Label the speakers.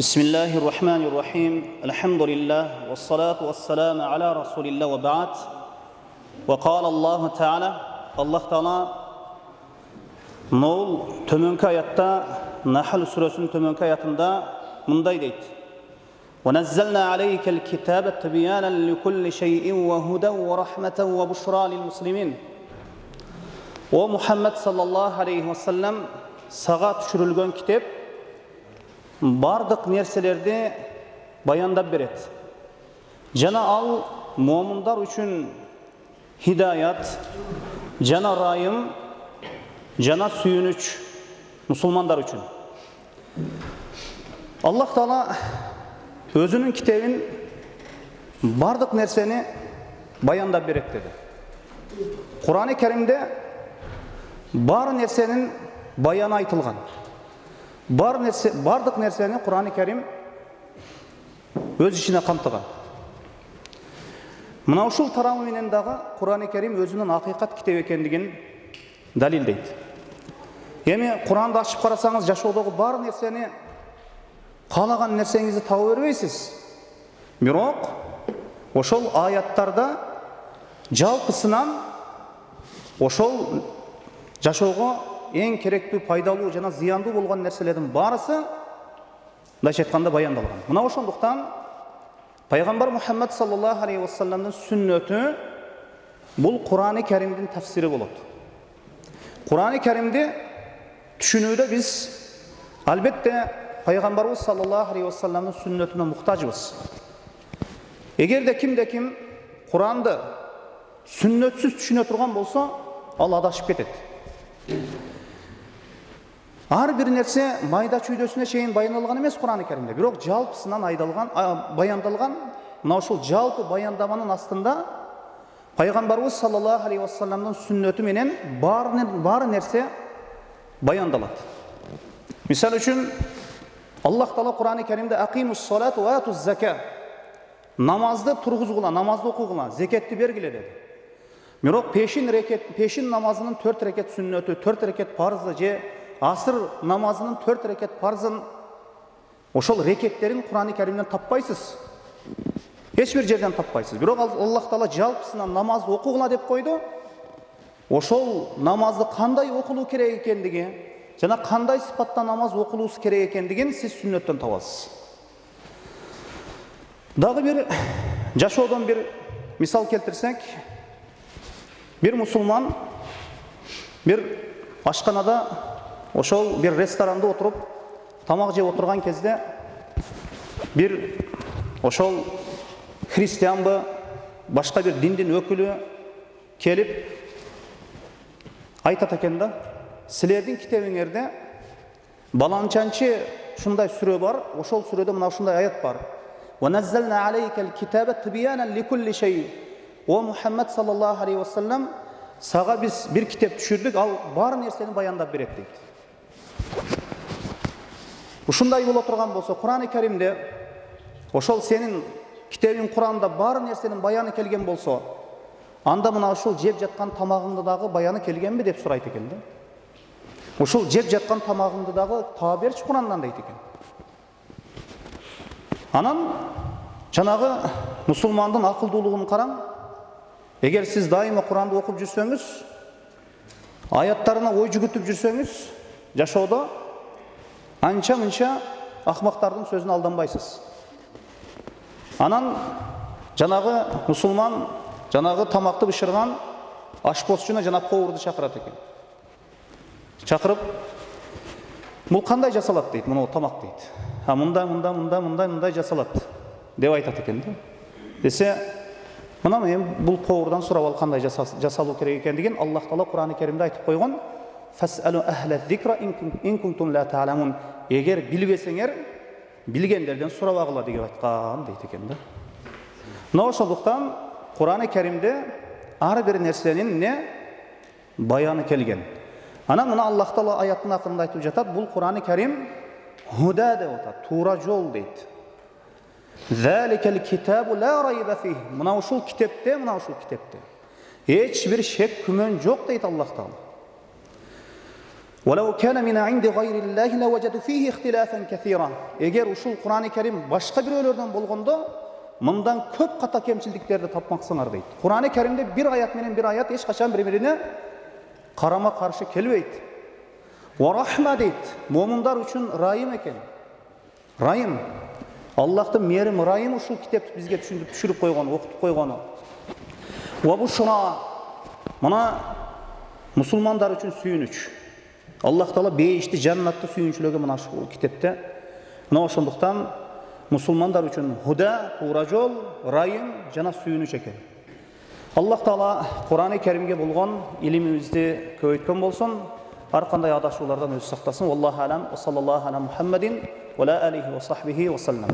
Speaker 1: Bismillahirrahmanirrahim. Elhamdülillah ve salatu ve selamu ala Resulillah ve ba'd. Ve kâle Allahu Teala, Allah Teala Nol tömönki ayatta, Nahl suresinin tömönki ayatında munday deydi. Ve nezzelna aleykel kitabe tibyanen li kulli şeyin ve huden ve rahmeten ve buşra lil muslimin. O Muhammed sallallahu aleyhi ve sellem sağa düşürülgön kitap bardıq nerselerdi bayandap beret. Jana al mu'minlar üçün hidayat, jana rayım, jana suyunuç musulmanlar üçün. Allah Taala özünün kitabın bardıq nerseni bayandap beret dedi. Kur'an-ı Kerim'de bar nersenin bayanı aytılgan. Bardıq nerseni Kur'an-ı Kerim öz içine kamtıgan. Mına uşul taramı menen dağı Kur'an-ı Kerim özünün hakikat kitabı ekendigin dalildeydi. Emi Kur'an'da açıp karasanız jaşoodogу bar nerseni kalagan nersenizi taba berбейсиз. Бирок ошол аятtarda жалпысынан ошол жашоого ең керектүү, пайдалуу жана зыяндуу болгон нерселердин баарысы мындайча айтканда баяндалган. Мына ошондуктан Пайгамбар Мухаммад саллаллаху алейхи ва салламдын сүннөтү бул Кур'ан-ы Керимдин тафсири болот. Кур'ан-ы Керимди түшүнүүдө биз албетте Пайгамбарыбыз саллаллаху алейхи ва салламдын сүннөтүнө муктажбыз. Эгерде ким Кур'анды сүннөтсүз түшүнө турган болсо, ал адашып кетет. Ар бир нерсе майда чүйдөсүнө чейин баяндалган эмес Кур'ан-ы Керимде, бирок жалпысынан баяндалган. Мына ушул жалпы баяндаманын астында Пайгамбарыбыз саллаллаху алейхи ва салламдын сүннөтү менен бар нерсе баяндалат. Мисал үчүн Аллах Таала Кур'ан-ы Керимде акимус салату ва атуз зака, намазды тургузгула, намазды окугула, зекетти бергиле деди. Бирок пешин намазынын 4 рекет сүннөтү, 4 рекет парзы же асыр намазынын 4 рекет парзын ошол рекеттерин Кур'ан-ы Керимден таппайсыз. Эч бир жерден таппайсыз. Бирок Аллах Таала жалпысынан намазды окугула деп койду. Ошол намазды кандай окулуу керек экендиги жана кандай сыпатта намаз окулуусу керек экендигин сиз сүннөттөн табасыз. Дагы бир жашоодон бир мисал келтирсек, bir musulman bir aşkanada, ошол bir restoranda oturup tamak jеп oturgan кезде bir ошол hristiyanбы, başka bir dindin ökülü kelip айтат экен да, силердин китебиңерде баланчанчы шундай сүрө бар, ошол сүрөдө мына ушундай аят бар. Wa nazzalna aleykel kitabe tibyanen li kulli şey. O Muhammed sallallahu aleyhi ve sellem sağa biz bir kitap düşürdük, al bar nerseni bayandap berет deydi. Ушундай боло турган болсо, Кур'ан-ы Керимде ошол сенин китебиң Кур'анда бар нерсенин баяны келген болсо, анда мына ушул жеп жаткан тамагыңды дагы баяны келгенби деп сурайт экен да. Ушул жеп жаткан тамагыңды дагы таба берчи Кур'андан дейт экен. Анан жанагы мусулмандын акылдуулугун караң. Эгер сиз дайыма Кур'анды окуп жүрсөңүз, аяттарына ой жүгүтүп жүрсөңүз, жашоодо анча-мынча акмактардын сөзүнө алданбайсыз. Анан жанагы мусулман жанагы тамакты бышырган ашпозчуна жана повурду чакырат экен. Чакырып, бул кандай жасалат дейт, мына тамак дейт. Мындай жасалат деп айтат экен да. Десе, мына мен бул повурдан сурап ал кандай жасалуу керек экендигин Аллах Таала Кур'ан-ы Керимде айтып койгон. Фасалу ахла зикра ин кунтум ла та'ламун. Эгер билбесеңер, билгендерден сурап агыла деп айткан дейт экен да. Мына ошондуктан Кур'ан-ы Керимде ар бир нерсенин баяны келген. Анан мына Аллах Таала аяттын акырында айтып жатат, бул Кур'ан-ы Керим худа деп атат, туура жол дейт. Зәликел китабу ла райба фих. Мына ушул китепте эч бир шек күмөн жок дейт Аллах Таала. وَلَوْ كَانَ مِنْ عِنْدِ غَيْرِ اللّٰهِ لَوَجَدُوا ف۪يهِ اِخْتِلَافًا كَثِيرًا. Eğer uşul Kur'an-ı Kerim başka bir ölürden bolğanda, mından köp kata kemçiliklerdi tapmaksınlar deydi. Kur'an-ı Kerim'de bir ayet menen bir ayet eş kaçan birbirine karama karşı kelbeydi. وَرَحْمَ deydi. Mu'minlar üçün rahim eken. Rahim. Allah'tan merim rahim uşul kitapты bizge düşürüp koyğanı, okutup koyğanı. وَبُشْرَى. Mana musulmanlar üçün suyunç. Allah Teala beýişdi jannatda suyunçlöge mana şu kitapta. Mana şonduktan musulmanlar üçün huda, toğra jol, rahim jana suyunç eken. Allah Teala Kur'an-ı Kerim'ge bolğan ilimimizni köýtken bolsun. Har kanday adaşууларdan özü saklasın. Vallahu alam. Ve sallallahu ala Muhammedin ve la alihi ve sahbihi ve sellem.